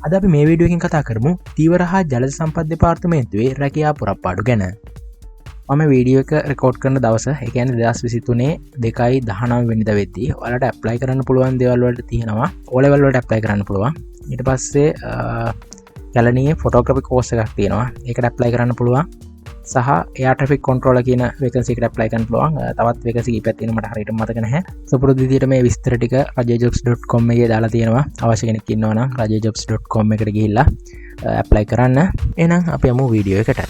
අද අපි මේ වීඩියෝ එකෙන් කතා කරමු ධීවර හා ජල සම්පත් දෙපාර්තමේන්තුවේ රැකියා පුරප්පාඩු ගැන. මම වීඩියෝ එක රෙකෝඩ් කරන දවස, ඒ කියන්නේ 2023 2/19 වෙනිදා වෙද්දී ඔයාලට ඇප්ලයි කරන්න පුළුවන් දේවල් වලට තියෙනවා. O level වලට ඇප්ලයි කරන්න පුළුවන්. ඊට පස්සේ කැලණියේ ෆොටෝග්‍රැෆි කෝස් එකක් තියෙනවා. ඒකට ඇප්ලයි කරන්න පුළුවන්. සහ එයා ට්‍රැෆික් කන්ට්‍රෝලර් කියන වේකන්සි එකට ඇප්ලයි කරන්න පුළුවන්. තවත් වේකන්සි කීපයක් තියෙනවා මට හරියට මතක නැහැ. සුපුරුදු විදිහට මේ විස්තර ටික rajayejobs.com එකේ දාලා තියෙනවා. අවශ්‍ය කෙනෙක් ඉන්නවා නම් rajayejobs.com එකට ගිහිල්ලා ඇප්ලයි කරන්න. එහෙනම් අපි යමු වීඩියෝ එකට.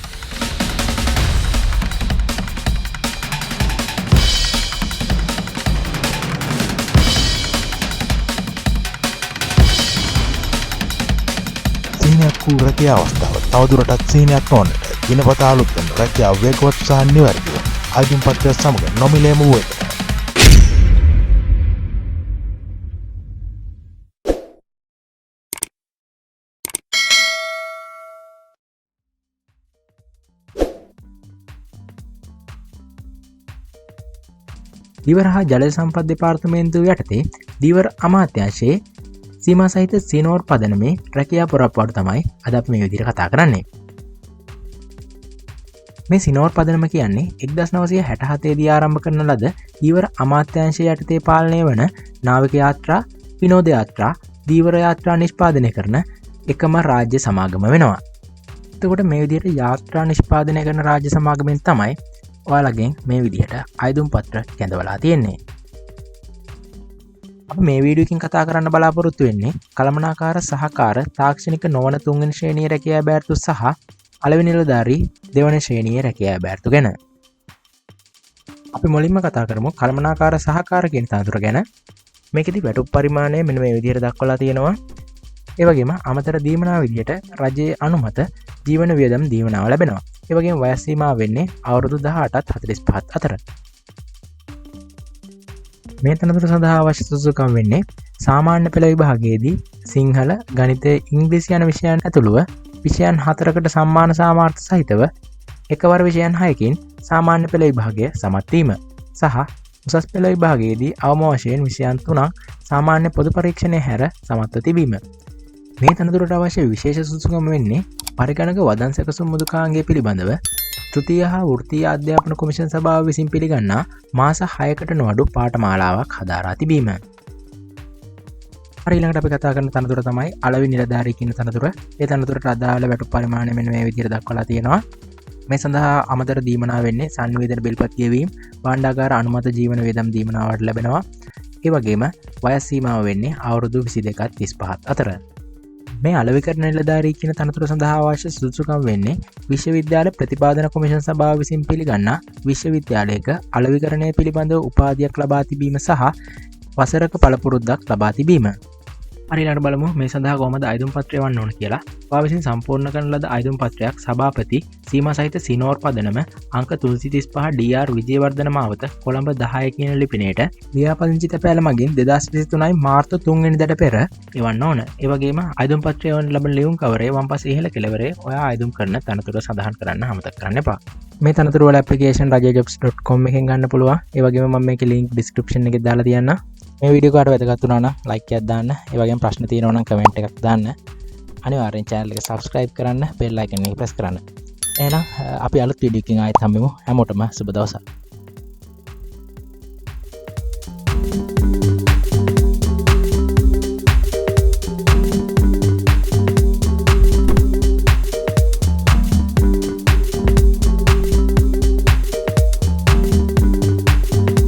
සීනියක් වූ රැකියා අවස්ථාව තවදුරටත් සීනියක් නොවන්නට දිනපතා අලුත් වන රැකියාව වේගවත් සහ නිවැරදිව ආයුධ පත්‍රය සමග නොමිලේම වූ එක. ධීවර හා ජල සම්පත් දෙපාර්තමේන්තුව යටතේ ධීවර අමාත්‍යාංශයේ සීමා සහිත CeyNor පදනමේ රැකියා පුරප්පාඩු තමයි අද අපි මේ විදිහට කතා කරන්නේ. මේ CeyNor පදනම කියන්නේ 1967 දී ආරම්භ කරන ලද ධීවර අමාත්‍යාංශය යටතේ පාලනය වන නාවික යාත්‍රා, විනෝද යාත්‍රා, ධීවර යාත්‍රා නිෂ්පාදනය කරන එකම රාජ්‍ය සමාගම වෙනවා. එතකොට මේ විදිහට යාත්‍රා නිෂ්පාදනය කරන රාජ්‍ය සමාගමෙන් තමයි ඔයාලගෙන් මේ විදිහට ආයුධ පත්‍ර කැඳවලා තියෙන්නේ. අප මේ වීඩියෝ එකකින් කතා කරන්න බලාපොරොත්තු වෙන්නේ කළමනාකාර සහකාර තාක්ෂණික නොවන තුන්වෙනි ශ්‍රේණියේ රැකියා බෑර්තු සහ පළවෙනි නිලධාරී දෙවන ශ්‍රේණියේ රැකියා බෑර්තු ගැන. අපි මුලින්ම කතා කරමු කළමනාකාර සහකාර කියන තනතුර ගැන. මේකෙදි වැටුප් පරිමාණය මෙන්න මේ විදිහට දක්වලා තියෙනවා. ඒ වගේම අමතර දීමනාව විදිහට රජයේ අනුමත ජීවන වියදම් දීමනාව ලැබෙනවා. ඒ වගේම වයස් සීමාව වෙන්නේ අවුරුදු 18ත් 45ත් අතර. මේ තනතුර සඳහා අවශ්‍ය සුදුසුකම් වෙන්නේ සාමාන්‍ය පෙළ විභාගයේදී සිංහල, ගණිතය, ඉංග්‍රීසි යන විෂයන් ඇතුළුව විෂයන් 4කට සම්මාන සාමාර්ථ සහිතව එකවර විෂයන් 6කින් සාමාන්‍ය පෙළ විභාගය සමත් වීම සහ උසස් පෙළ විභාගයේදී අවම වශයෙන් විෂයන් 3ක් සාමාන්‍ය පොදු පරීක්ෂණය හැර සමත්ව තිබීම. මේ තනතුරට අවශ්‍ය විශේෂ සුදුසුකම් වෙන්නේ පරිගණක වදන් සැකසුම් මුදුකාංගය පිළිබඳව තෘතීය හා වෘත්තීය අධ්‍යාපන කොමිෂන් සභාව විසින් පිළිගන්නා මාස 6කට නොඅඩු පාඨමාලාවක් හදාරා තිබීම. ඊළඟට අපි කතා කරන තනතුර තමයි අලෙවි නිලධාරී කියන තනතුර. ඒ තනතුරට අදාළ වැටුප් පරිමාණය මෙන්න මේ විදිහට දක්වලා තියෙනවා. මේ සඳහා අමතර දීමනාව වෙන්නේ සංවේදන බිල්පත් ගෙවීම, භාණ්ඩාගාර අනුමත ජීවන වියදම් දීමනාවට ලැබෙනවා. ඒ වගේම වයස් සීමාව වෙන්නේ අවුරුදු 22ත් 35ත් අතර. මේ අලෙවිකරණ නිලධාරී කියන තනතුර සඳහා අවශ්‍ය සුදුසුකම් වෙන්නේ විශ්වවිද්‍යාල ප්‍රතිපාදන කොමිෂන් සභාව විසින් පිළිගන්නා විශ්වවිද්‍යාලයක අලෙවිකරණය පිළිබඳව උපාධියක් ලබා තිබීම සහ වසරක පළපුරුද්දක් ලබා තිබීම. ඊළඟට බලමු මේ සඳහා කොහොමද ආයුධ පත්‍රය වන්න ඕන කියලා. ඔයා විසින් සම්පූර්ණ කරන ලද ආයුධ පත්‍රයක් සභාපති සීමා සහිත CeyNor පදනම අංක 335 DR විජේවර්ධන මාවත කොළඹ 10 කියන ලිපිනයට ලියාපදිංචි තැපෑල මගින් 2023 මාර්තු 3 වෙනිදාට පෙර එවන්න ඕන. ඒ වගේම ආයුධ පත්‍රය වන ලබන ලියුම් කවරේ වම්පස ඉහළ කෙළවරේ ඔයා ආයුධ කරන තනතුර සඳහන් කරන්න අමතක කරන්න එපා. මේ තනතුර වල ඇප්ලිකේෂන් rajayejobs.com එකෙන් ගන්න පුළුවන්. ඒ වගේම මම මේකේ link description එකේ දාලා තියන්න. මේ වීඩියෝ කාට වැදගත් වුණා නම් like එකක් දාන්න. ඒ වගේම ප්‍රශ්න තියෙනවා නම් comment එකක් දාන්න. අනිවාර්යෙන් channel එක subscribe කරන්න, bell icon එක press කරන්න. එහෙනම් අපි අලුත් වීඩියෝ එකකින් ආයෙත් හම්බෙමු. හැමෝටම සුබ දවසක්.